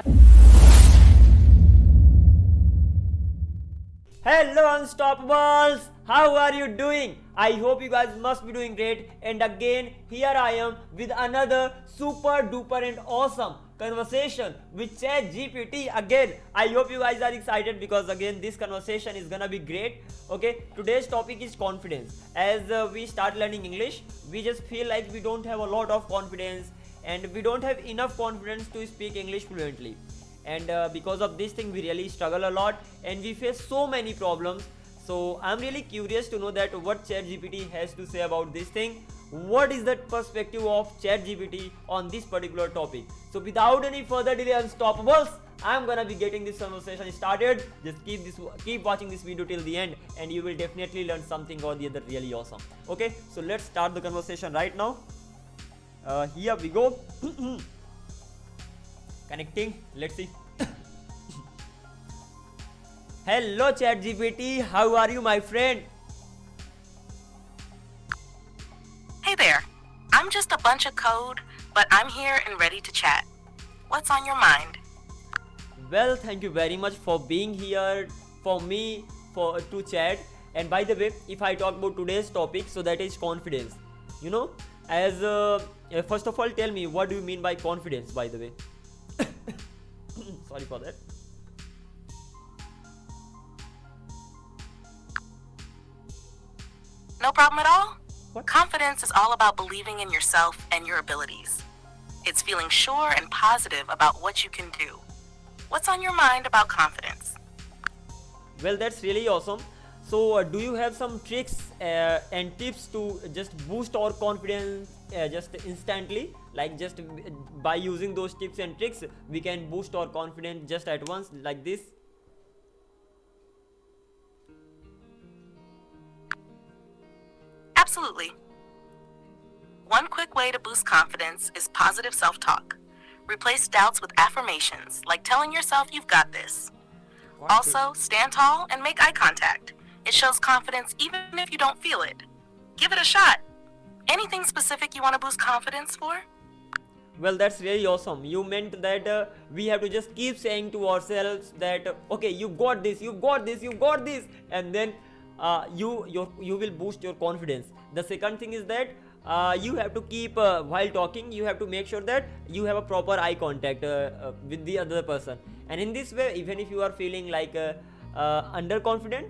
Hello Unstoppables! How are you doing? I hope you guys must be doing great, and again here I am with another super duper and awesome conversation with ChatGPT again. I hope you guys are excited because again this conversation is gonna be great. Okay, today's topic is confidence. As we start learning English, we just feel like we don't have a lot of confidence and we don't have enough confidence to speak English fluently, and because of this thing we really struggle a lot and we face so many problems. So I'm really curious to know that what ChatGPT has to say about this thing. What is the perspective of ChatGPT on this particular topic? So without any further delay, Unstoppables, I'm gonna be getting this conversation started. Just keep watching this video till the end and you will definitely learn something or the other really awesome. Okay, so let's start the conversation right now. Here we go. Connecting, let's see. Hello ChatGPT, how are you my friend? Hey there. I'm just a bunch of code, but I'm here and ready to chat. What's on your mind? Well, thank you very much for being here for me to chat. And by the way, if I talk about today's topic, so that is confidence. You know, as first of all, tell me what do you mean by confidence, by the way? Sorry for that. No problem at all? What? Confidence is all about believing in yourself and your abilities. It's feeling sure and positive about what you can do. What's on your mind about confidence? Well, that's really awesome. So do you have some tricks and tips to just boost our confidence just instantly, like just by using those tips and tricks we can boost our confidence just at once like this? Absolutely. One quick way to boost confidence is positive self-talk. Replace doubts with affirmations, like telling yourself you've got this. Also, stand tall and make eye contact. It shows confidence even if you don't feel it. Give it a shot. Anything specific you want to boost confidence for? Well, that's really awesome. You meant that we have to just keep saying to ourselves that okay, you got this, you got this, you got this, and then you will boost your confidence. The second thing is that you have to keep while talking, you have to make sure that you have a proper eye contact with the other person, and in this way, even if you are feeling like underconfident,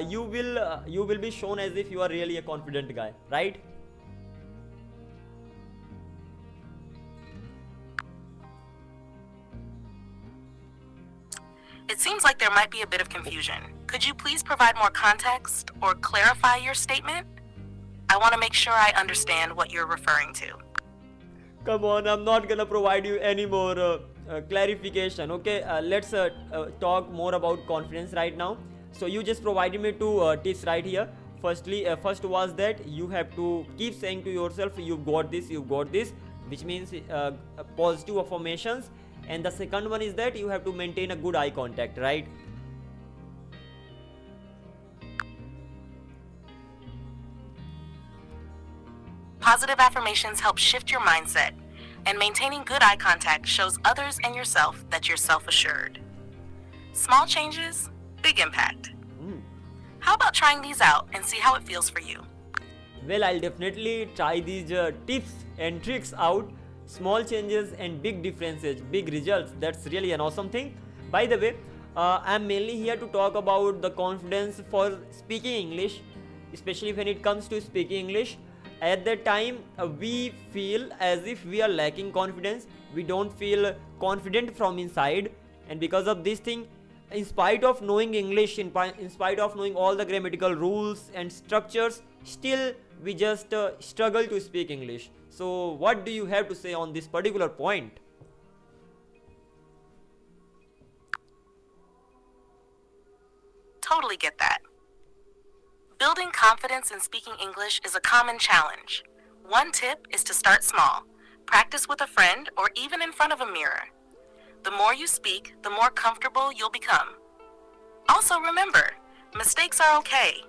you will be shown as if you are really a confident guy, right? It seems like there might be a bit of confusion. Could you please provide more context or clarify your statement? I want to make sure I understand what you're referring to. Come on, I'm not gonna provide you any more clarification. Okay, let's talk more about confidence right now. So you just provided me two tips right here. First was that you have to keep saying to yourself, "You've got this, you've got this," which means positive affirmations. And the second one is that you have to maintain a good eye contact, right? Positive affirmations help shift your mindset, and maintaining good eye contact shows others and yourself that you're self-assured. Small changes, big impact. How about trying these out and see how it feels for you? Well, I'll definitely try these tips and tricks out. Small changes and big differences, big results. That's really an awesome thing. By the way, I'm mainly here to talk about the confidence for speaking English, especially when it comes to speaking English. At that time, we feel as if we are lacking confidence. We don't feel confident from inside, and because of this thing, in spite of knowing English, in spite of knowing all the grammatical rules and structures, still we just struggle to speak English. So what do you have to say on this particular point? Totally get that. Building confidence in speaking English is a common challenge. One tip is to start small. Practice with a friend or even in front of a mirror. The more you speak, the more comfortable you'll become. Also remember, mistakes are okay.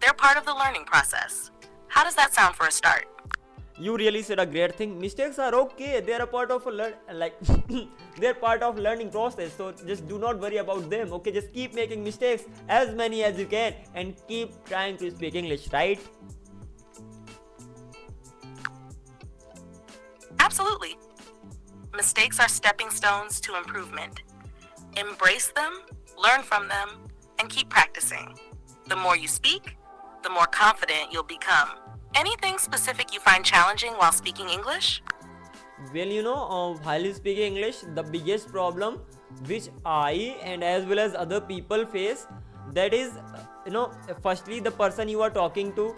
They're part of the learning process. How does that sound for a start? You really said a great thing. Mistakes are okay. They are a part of a they're part of learning process, so just do not worry about them. Okay, just keep making mistakes, as many as you can, and keep trying to speak English, right? Absolutely. Mistakes are stepping stones to improvement. Embrace them, learn from them, and keep practicing. The more you speak, the more confident you'll become. Anything specific you find challenging while speaking English? Well, while speaking English, the biggest problem which I and as well as other people face, that is, firstly, the person you are talking to,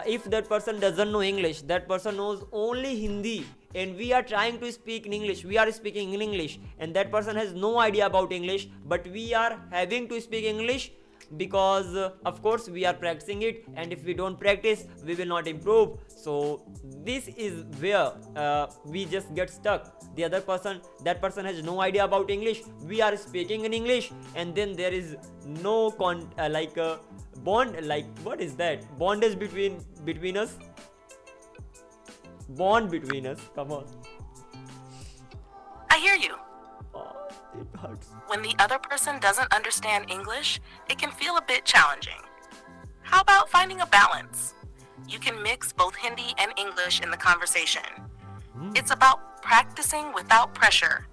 if that person doesn't know English, that person knows only Hindi, and we are trying to speak in English, we are speaking in English, and that person has no idea about English, but we are having to speak English because of course we are practicing it, and if we don't practice we will not improve. So this is where we just get stuck. The other person, that person has no idea about English, we are speaking in English, and then there is no bond, like what is that, bondage between us, bond between us, come on. I hear you. Oh, it hurts. When the other person doesn't understand English, it can feel a bit challenging. How about finding a balance? You can mix both Hindi and English in the conversation. It's about practicing without pressure.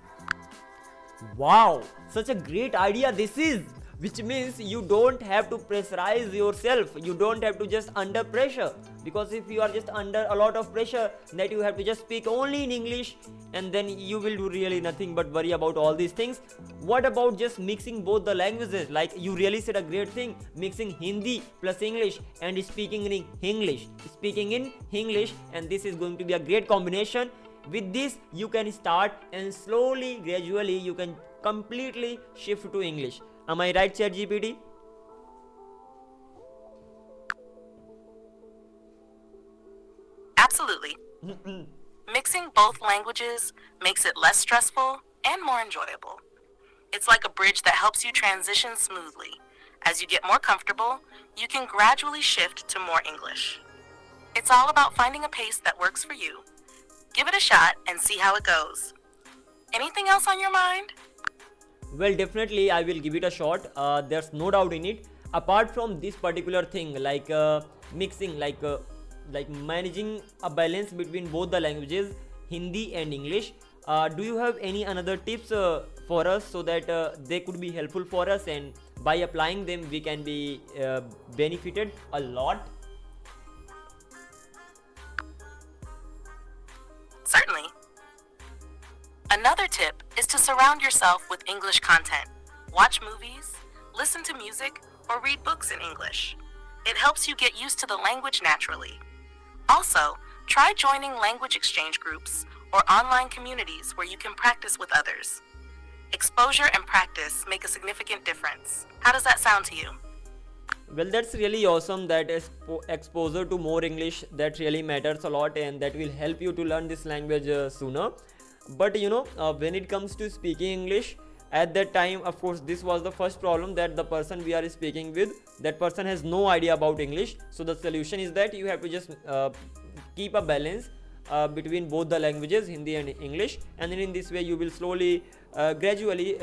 Wow, such a great idea this is, which means you don't have to pressurize yourself, you don't have to just under pressure, because if you are just under a lot of pressure that you have to just speak only in English, and then you will do really nothing but worry about all these things. What about just mixing both the languages? Like you really said a great thing, mixing Hindi plus English and speaking in English, and this is going to be a great combination. With this you can start, and slowly, gradually you can completely shift to English. Am I right, ChatGPT? Absolutely. Mixing both languages makes it less stressful and more enjoyable. It's like a bridge that helps you transition smoothly. As you get more comfortable, you can gradually shift to more English. It's all about finding a pace that works for you. Give it a shot and see how it goes. Anything else on your mind? Well, definitely I will give it a shot. There's no doubt in it. Apart from this particular thing, like mixing, like managing a balance between both the languages, Hindi and English. Do you have any another tips for us, so that they could be helpful for us, and by applying them we can be benefited a lot? Certainly. Another tip is to surround yourself with English content. Watch movies, listen to music, or read books in English. It helps you get used to the language naturally. Also, try joining language exchange groups or online communities where you can practice with others. Exposure and practice make a significant difference. How does that sound to you? Well, that's really awesome. That is exposure to more English, that really matters a lot, and that will help you to learn this language sooner. But when it comes to speaking English, at that time, of course, this was the first problem, that the person we are speaking with, that person has no idea about English. So the solution is that you have to just keep a balance between both the languages, Hindi and English, and then in this way you will slowly, gradually,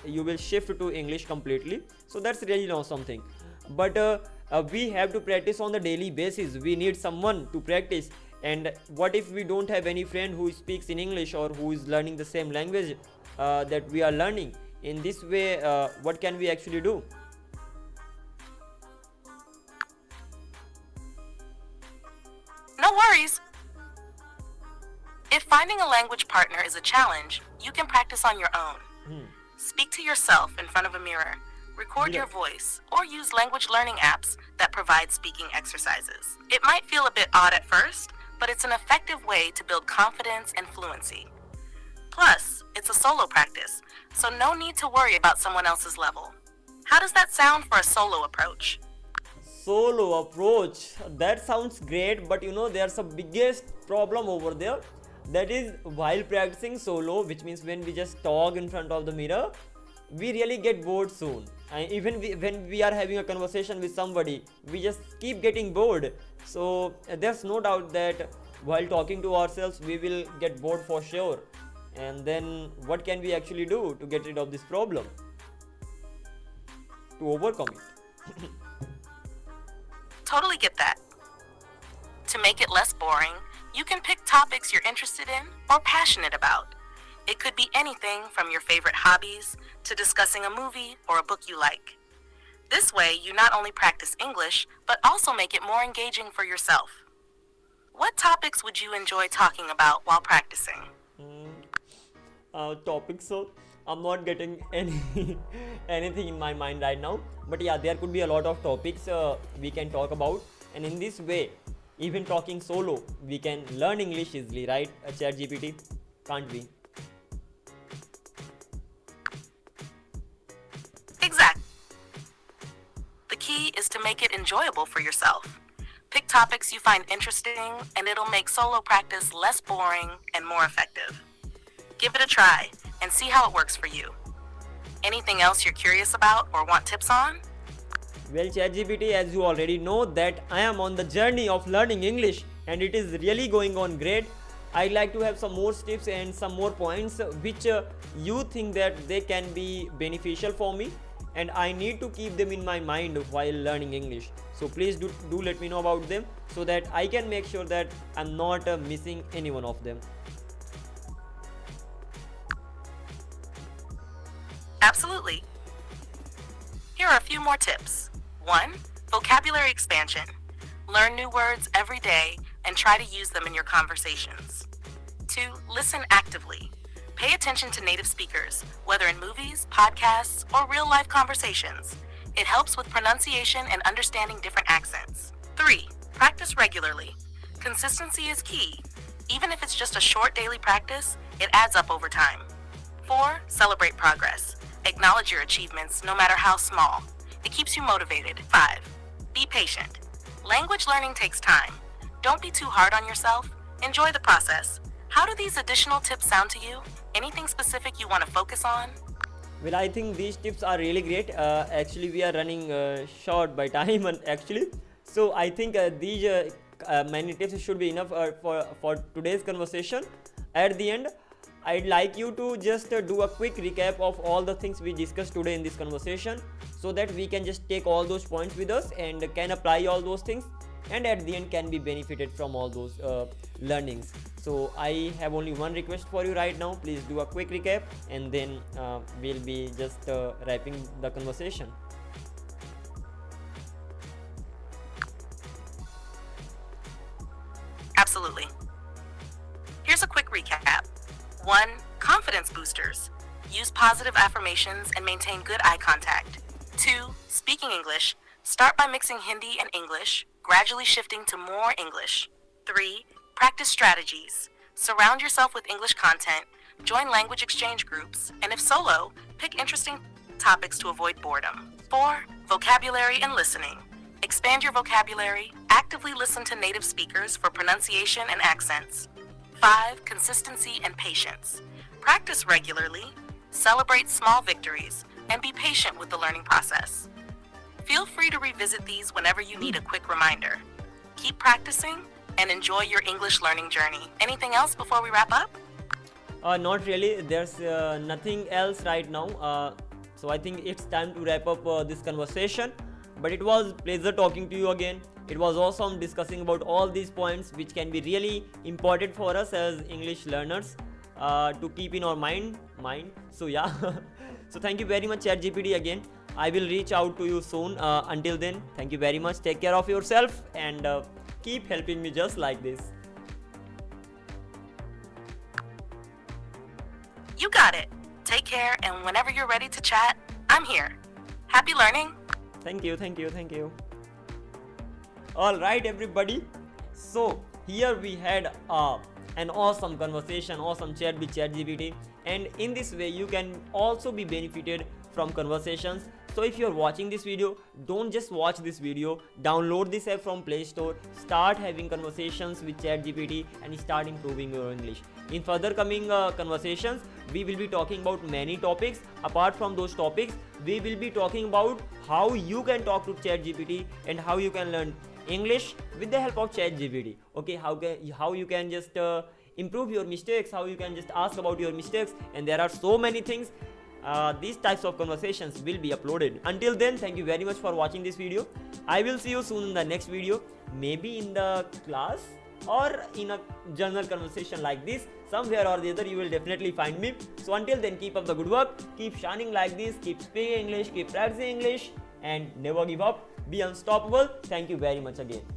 you will shift to English completely. So that's really an awesome thing. But we have to practice on the daily basis. We need someone to practice. And what if we don't have any friend who speaks in English, or who is learning the same language that we are learning? In this way, what can we actually do? No worries. If finding a language partner is a challenge, you can practice on your own. Speak to yourself in front of a mirror, record your voice, or use language learning apps that provide speaking exercises. It might feel a bit odd at first, but it's an effective way to build confidence and fluency. Plus, it's a solo practice, so no need to worry about someone else's level. How does that sound for a solo approach? Solo approach, that sounds great, but there's a biggest problem over there. That is, while practicing solo, which means when we just talk in front of the mirror, we really get bored soon. And even when we are having a conversation with somebody, we just keep getting bored. So there's no doubt that while talking to ourselves, we will get bored for sure. And then what can we actually do to get rid of this problem, to overcome it? Totally get that. To make it less boring, you can pick topics you're interested in or passionate about. It could be anything from your favorite hobbies to discussing a movie or a book you like. This way, you not only practice English, but also make it more engaging for yourself. What topics would you enjoy talking about while practicing? Topics, so I'm not getting any anything in my mind right now, but yeah, there could be a lot of topics we can talk about, and in this way, even talking solo, we can learn English easily, right? ChatGPT, can't we? Exactly. The key is to make it enjoyable for yourself. Pick topics you find interesting, and it'll make solo practice less boring and more effective. Give it a try and see how it works for you. Anything else you're curious about or want tips on? Well, ChatGPT, as you already know, that I am on the journey of learning English, and it is really going on great. I'd like to have some more tips and some more points which you think that they can be beneficial for me, and I need to keep them in my mind while learning English. So please do let me know about them so that I can make sure that I'm not missing any one of them. Absolutely. Here are a few more tips. 1. Vocabulary expansion. Learn new words every day and try to use them in your conversations. 2. Listen actively. Pay attention to native speakers, whether in movies, podcasts, or real-life conversations. It helps with pronunciation and understanding different accents. 3. Practice regularly. Consistency is key. Even if it's just a short daily practice, it adds up over time. 4. Celebrate progress. Acknowledge your achievements, no matter how small. It keeps you motivated. 5. Be patient. Language learning takes time. Don't be too hard on yourself. Enjoy the process. How do these additional tips sound to you? Anything specific you want to focus on? Well, I think these tips are really great. Actually, we are running short by time, and actually, so I think these many tips should be enough for today's conversation. At the end, I'd like you to just do a quick recap of all the things we discussed today in this conversation, so that we can just take all those points with us and can apply all those things, and at the end can be benefited from all those learnings. So I have only one request for you right now. Please do a quick recap, and then we'll be just wrapping the conversation. Absolutely. Here's a quick recap. 1. Confidence boosters. Use positive affirmations and maintain good eye contact. 2. Speaking English. Start by mixing Hindi and English, gradually shifting to more English. 3. Practice strategies. Surround yourself with English content, join language exchange groups, and if solo, pick interesting topics to avoid boredom. 4. Vocabulary and listening. Expand your vocabulary, actively listen to native speakers for pronunciation and accents. 5. Consistency and patience. Practice regularly, celebrate small victories, and be patient with the learning process. Feel free to revisit these whenever you need a quick reminder. Keep practicing and enjoy your English learning journey. Anything else before we wrap up? Not really. There's nothing else right now. So I think it's time to wrap up this conversation. But it was pleasure talking to you again. It was awesome discussing about all these points which can be really important for us as English learners to keep in our mind. So yeah. So thank you very much, ChatGPT, again. I will reach out to you soon. Until then, thank you very much. Take care of yourself and keep helping me just like this. You got it. Take care, and whenever you're ready to chat, I'm here. Happy learning. Thank you. All right, everybody. So here we had an awesome conversation, awesome chat with ChatGPT, and in this way you can also be benefited from conversations. So if you're watching this video, don't just watch this video. Download this app from Play Store. Start having conversations with ChatGPT and start improving your English. In further coming conversations, we will be talking about many topics. Apart from those topics, we will be talking about how you can talk to ChatGPT and how you can learn English with the help of ChatGPT. Okay, how you can just improve your mistakes, how you can just ask about your mistakes, and there are so many things. These types of conversations will be uploaded. Until then, thank you very much for watching this video. I will see you soon in the next video, maybe in the class or in a general conversation like this. Somewhere or the other you will definitely find me. So until then, keep up the good work, keep shining like this, keep speaking English, keep practicing English, and never give up. Be unstoppable. Thank you very much again.